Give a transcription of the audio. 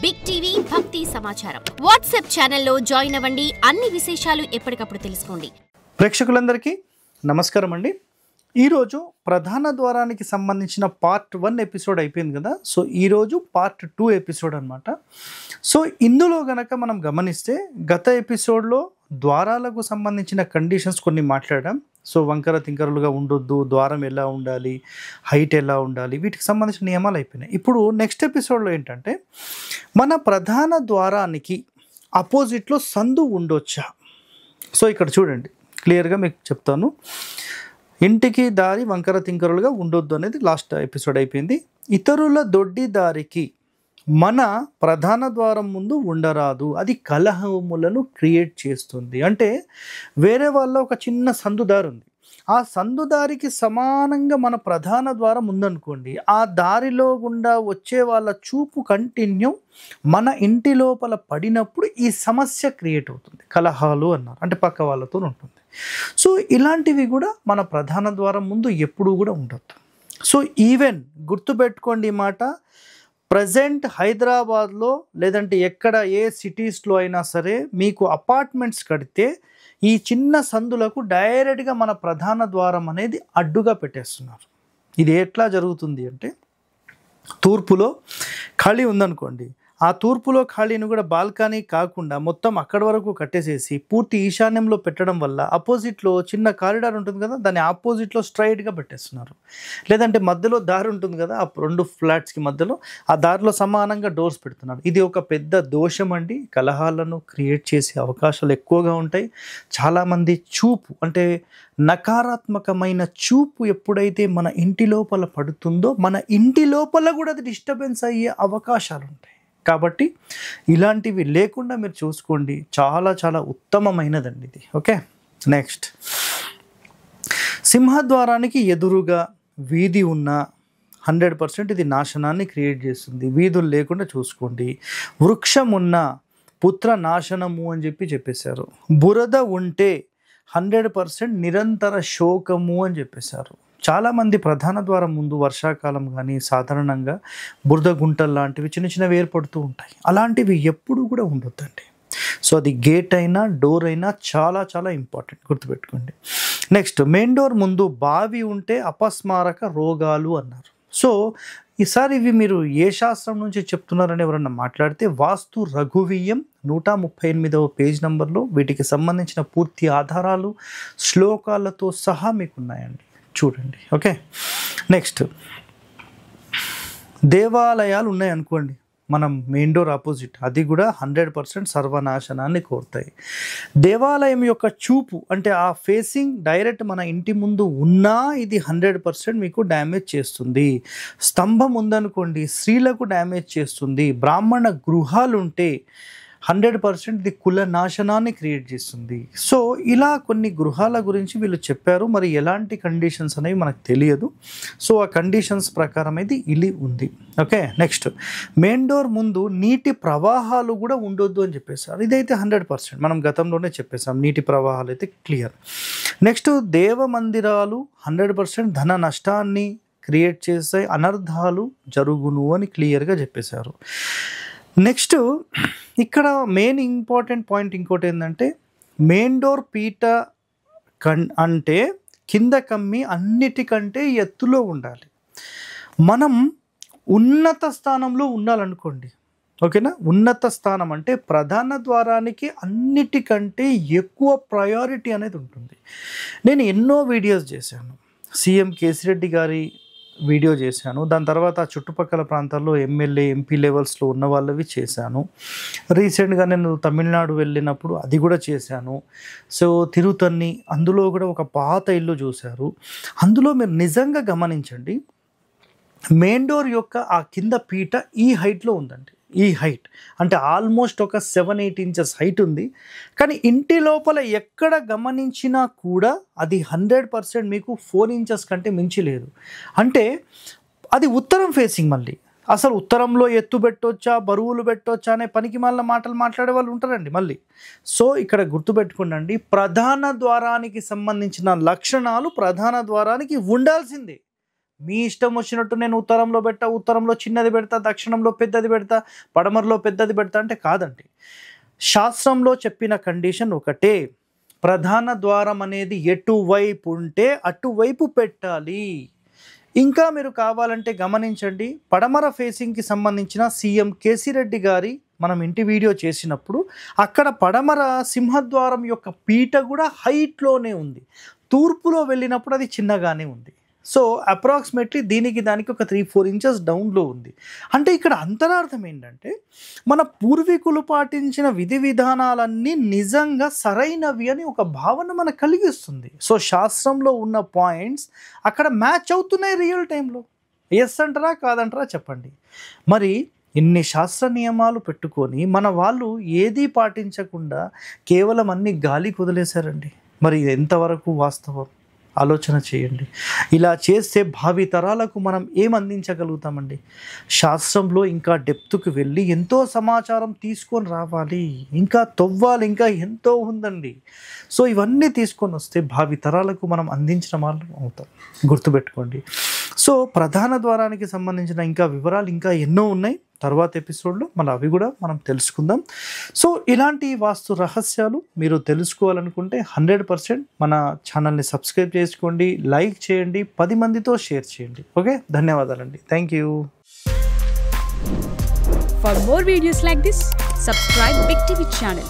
Big TV భక్తి సమాచారం WhatsApp ఛానల్లో జాయిన్ అవ్వండి. అన్ని విశేషాలు ఎప్పటికప్పుడు తెలుసుకోండి. ప్రేక్షకులందరికీ నమస్కారం అండి. ఈరోజు ప్రధాన ద్వారానికి సంబంధించిన పార్ట్ 1 ఎపిసోడ్ అయిపోయింది కదా. సో ఈరోజు పార్ట్ 2 ఎపిసోడ్ అనమాట. సో ఇందులో గనక మనం గమనిస్తే గత ఎపిసోడ్లో ద్వారాలకు సంబంధించిన కండిషన్స్ కొన్ని మాట్లాడాం. సో వంకర తింకరలుగా ఉండొద్దు, ద్వారం ఎలా ఉండాలి, హైట్ ఎలా ఉండాలి, వీటికి సంబంధించిన నియమాలు అయిపోయినాయి. ఇప్పుడు నెక్స్ట్ ఎపిసోడ్లో ఏంటంటే మన ప్రధాన ద్వారానికి అపోజిట్లో సందు ఉండొచ్చా. సో ఇక్కడ చూడండి, క్లియర్గా మీకు చెప్తాను. ఇంటికి దారి వంకర తింకరులుగా ఉండొద్దు అనేది లాస్ట్ ఎపిసోడ్ అయిపోయింది. ఇతరుల దొడ్డి దారికి మన ప్రధాన ద్వారం ముందు ఉండరాదు, అది కలహములను క్రియేట్ చేస్తుంది. అంటే వేరే వాళ్ళ ఒక చిన్న సందుదారి ఉంది, ఆ సందుదారికి సమానంగా మన ప్రధాన ద్వారం ఉందనుకోండి, ఆ దారిలో గుండా వచ్చే వాళ్ళ చూపు కంటిన్యూ మన ఇంటి లోపల పడినప్పుడు ఈ సమస్య క్రియేట్ అవుతుంది. కలహాలు అన్నారు అంటే పక్క వాళ్ళతో ఉంటుంది. సో ఇలాంటివి కూడా మన ప్రధాన ద్వారం ముందు ఎప్పుడూ కూడా ఉండొద్దు. సో ఈవెన్ గుర్తుపెట్టుకోండి ఈ మాట, ప్రజెంట్ హైదరాబాద్లో లేదంటే ఎక్కడ ఏ సిటీస్లో అయినా సరే మీకు అపార్ట్మెంట్స్ కడితే ఈ చిన్న సందులకు డైరెక్ట్గా మన ప్రధాన ద్వారం అనేది అడ్డుగా పెట్టేస్తున్నారు. ఇది ఎట్లా జరుగుతుంది అంటే, తూర్పులో ఖాళీ ఉందనుకోండి, ఆ తూర్పులో ఖాళీని కూడా బాల్కనీ కాకుండా మొత్తం అక్కడి వరకు కట్టేసేసి పూర్తి ఈశాన్యంలో పెట్టడం వల్ల అపోజిట్లో చిన్న కారిడార్ ఉంటుంది కదా, దాన్ని ఆపోజిట్లో స్ట్రైట్గా పెట్టేస్తున్నారు. లేదంటే మధ్యలో దారి ఉంటుంది కదా, ఆ 2 ఫ్లాట్స్కి మధ్యలో ఆ దారిలో సమానంగా డోర్స్ పెడుతున్నారు. ఇది ఒక పెద్ద దోషం అండి. కలహాలను క్రియేట్ చేసే అవకాశాలు ఎక్కువగా ఉంటాయి. చాలామంది చూపు అంటే నకారాత్మకమైన చూపు ఎప్పుడైతే మన ఇంటి లోపల పడుతుందో మన ఇంటి లోపల కూడా అది డిస్టర్బెన్స్ అయ్యే అవకాశాలు ఉంటాయి. కాబట్టి ఇలాంటివి లేకుండా మీరు చూసుకోండి, చాలా చాలా ఉత్తమమైనదండి ఇది. ఓకే, నెక్స్ట్, సింహద్వారానికి ఎదురుగా వీధి ఉన్న 100% ఇది నాశనాన్ని క్రియేట్ చేస్తుంది. వీధులు లేకుండా చూసుకోండి. వృక్షం ఉన్న పుత్ర నాశనము అని చెప్పేశారు. బురద ఉంటే 100% నిరంతర శోకము అని చెప్పేశారు. చాలామంది ప్రధాన ద్వారం ముందు వర్షాకాలం కానీ సాధారణంగా బురద గుంటలు లాంటివి చిన్న చిన్నవి ఏర్పడుతూ ఉంటాయి. అలాంటివి ఎప్పుడు కూడా ఉండొద్దండి. సో అది గేట్ అయినా డోర్ అయినా చాలా చాలా ఇంపార్టెంట్, గుర్తుపెట్టుకోండి. నెక్స్ట్, మెయిన్ డోర్ ముందు బావి ఉంటే అపస్మారక రోగాలు అన్నారు. సో ఈసారి ఇవి మీరు ఏ శాస్త్రం నుంచి చెప్తున్నారని ఎవరన్నా మాట్లాడితే వాస్తు రఘువీయం 138వ పేజ్ నెంబర్లో వీటికి సంబంధించిన పూర్తి ఆధారాలు శ్లోకాలతో సహా మీకు ఉన్నాయండి, చూడండి. ఓకే, నెక్స్ట్, దేవాలయాలు ఉన్నాయనుకోండి మనం మెయిన్ డోర్ ఆపోజిట్, అది కూడా 100% సర్వనాశనాన్ని కోరుతాయి. దేవాలయం యొక్క చూపు అంటే ఆ ఫేసింగ్ డైరెక్ట్ మన ఇంటి ముందు ఉన్నా ఇది 100% మీకు డ్యామేజ్ చేస్తుంది. స్తంభం ఉందనుకోండి, స్త్రీలకు డ్యామేజ్ చేస్తుంది. బ్రాహ్మణ గృహాలు ఉంటే 100% ఇది కుల నాశనాన్ని క్రియేట్ చేస్తుంది. సో ఇలా కొన్ని గృహాల గురించి వీళ్ళు చెప్పారు. మరి ఎలాంటి కండిషన్స్ అనేవి మనకు తెలియదు. సో ఆ కండిషన్స్ ప్రకారం అయితే ఇది ఉంది. ఓకే, నెక్స్ట్, మెయిన్ డోర్ ముందు నీటి ప్రవాహాలు కూడా ఉండొద్దు అని చెప్పేసారు. ఇదైతే 100% మనం గతంలోనే చెప్పేసాం, నీటి ప్రవాహాలు అయితే క్లియర్. నెక్స్ట్, దేవ మందిరాలు 100% ధన నష్టాన్ని క్రియేట్ చేసే అనర్థాలు జరుగును అని క్లియర్గా చెప్పేశారు. నెక్స్ట్, ఇక్కడ మెయిన్ ఇంపార్టెంట్ పాయింట్ ఇంకోటి ఏంటంటే, మెయిన్ డోర్ పీట అంటే కింద కమ్మి అన్నిటికంటే ఎత్తులో ఉండాలి. మనం ఉన్నత స్థానంలో ఉండాలనుకోండి, ఓకేనా. ఉన్నత స్థానం అంటే ప్రధాన ద్వారానికి అన్నిటికంటే ఎక్కువ ప్రయారిటీ అనేది ఉంటుంది. నేను ఎన్నో వీడియోస్ చేశాను, సీఎం కేసీరెడ్డి గారి వీడియో చేశాను, దాని తర్వాత చుట్టుపక్కల ప్రాంతాల్లో ఎమ్మెల్యే ఎంపీ లెవెల్స్లో ఉన్న వాళ్ళవి చేశాను. రీసెంట్గా నేను తమిళనాడు వెళ్ళినప్పుడు అది కూడా చేశాను. సో తిరుతన్ని, అందులో కూడా ఒక పాత ఇల్లు చూశారు. అందులో మీరు నిజంగా గమనించండి, మెయిన్ డోర్ యొక్క ఆ కింద పీట ఈ హైట్లో ఉందండి. ఈ హైట్ అంటే ఆల్మోస్ట్ ఒక 7-8 ఇంచెస్ హైట్ ఉంది. కానీ ఇంటి లోపల ఎక్కడ గమనించినా కూడా అది 100% మీకు 4 ఇంచెస్ కంటే మించి లేదు. అంటే అది ఉత్తరం ఫేసింగ్. మళ్ళీ అసలు ఉత్తరంలో ఎత్తు పెట్టొచ్చా, బరువులు పెట్టొచ్చా అనే పనికి మళ్ళీ మాటలు మాట్లాడే వాళ్ళు ఉంటారండి మళ్ళీ. సో ఇక్కడ గుర్తుపెట్టుకోండి, ప్రధాన ద్వారానికి సంబంధించిన లక్షణాలు ప్రధాన ద్వారానికి ఉండాల్సిందే. మీ ఇష్టం వచ్చినట్టు నేను ఉత్తరంలో చిన్నది పెడతా, దక్షిణంలో పెద్దది పెడతా, పడమరలో పెద్దది పెడతా అంటే కాదండి. శాస్త్రంలో చెప్పిన కండిషన్ ఒకటే, ప్రధాన ద్వారం అనేది ఎటువైపు ఉంటే అటువైపు పెట్టాలి. ఇంకా మీరు కావాలంటే గమనించండి, పడమర ఫేసింగ్కి సంబంధించిన సీఎం కేసీరెడ్డి గారి మనం ఇంటి వీడియో చేసినప్పుడు అక్కడ పడమర సింహద్వారం యొక్క పీట కూడా హైట్లోనే ఉంది, తూర్పులో వెళ్ళినప్పుడు అది చిన్నగానే ఉంది. సో అప్రాక్సిమేట్లీ దానికి ఒక 3-4 ఇంచెస్ డౌన్లో ఉంది. అంటే ఇక్కడ అంతరార్థం ఏంటంటే, మన పూర్వీకులు పాటించిన విధి విధానాలన్నీ నిజంగా సరైనవి అని ఒక భావన మనకు కలిగిస్తుంది. సో శాస్త్రంలో ఉన్న పాయింట్స్ అక్కడ మ్యాచ్ అవుతున్నాయి రియల్ టైంలో. ఎస్ అంటారా కాదంటారా చెప్పండి. మరి ఇన్ని శాస్త్ర నియమాలు పెట్టుకొని మన వాళ్ళు ఏదీ పాటించకుండా కేవలం అన్ని గాలికి వదిలేశారండి. మరి ఎంతవరకు వాస్తవం ఆలోచన చేయండి. ఇలా చేస్తే భావి తరాలకు మనం ఏం అందించగలుగుతామండి? శాస్త్రంలో ఇంకా డెప్త్కి వెళ్ళి ఎంతో సమాచారం తీసుకొని రావాలి, ఇంకా తవ్వాలి, ఇంకా ఎంతో ఉందండి. సో ఇవన్నీ తీసుకొని వస్తే భావి తరాలకు మనం అందించిన వాళ్ళు అవుతాం, గుర్తుపెట్టుకోండి. సో ప్రధాన ద్వారానికి సంబంధించిన ఇంకా వివరాలు ఇంకా ఎన్నో ఉన్నాయి, తర్వాత ఎపిసోడ్లో అవి కూడా మనం తెలుసుకుందాం. సో ఇలాంటి వాస్తు రహస్యాలు మీరు తెలుసుకోవాలనుకుంటే 100% మన ఛానల్ని సబ్స్క్రైబ్ చేసుకోండి, లైక్ చేయండి, 10 మందితో షేర్ చేయండి. ఓకే, ధన్యవాదాలండి. Thank you. For more videos like this, subscribe Big TV channel.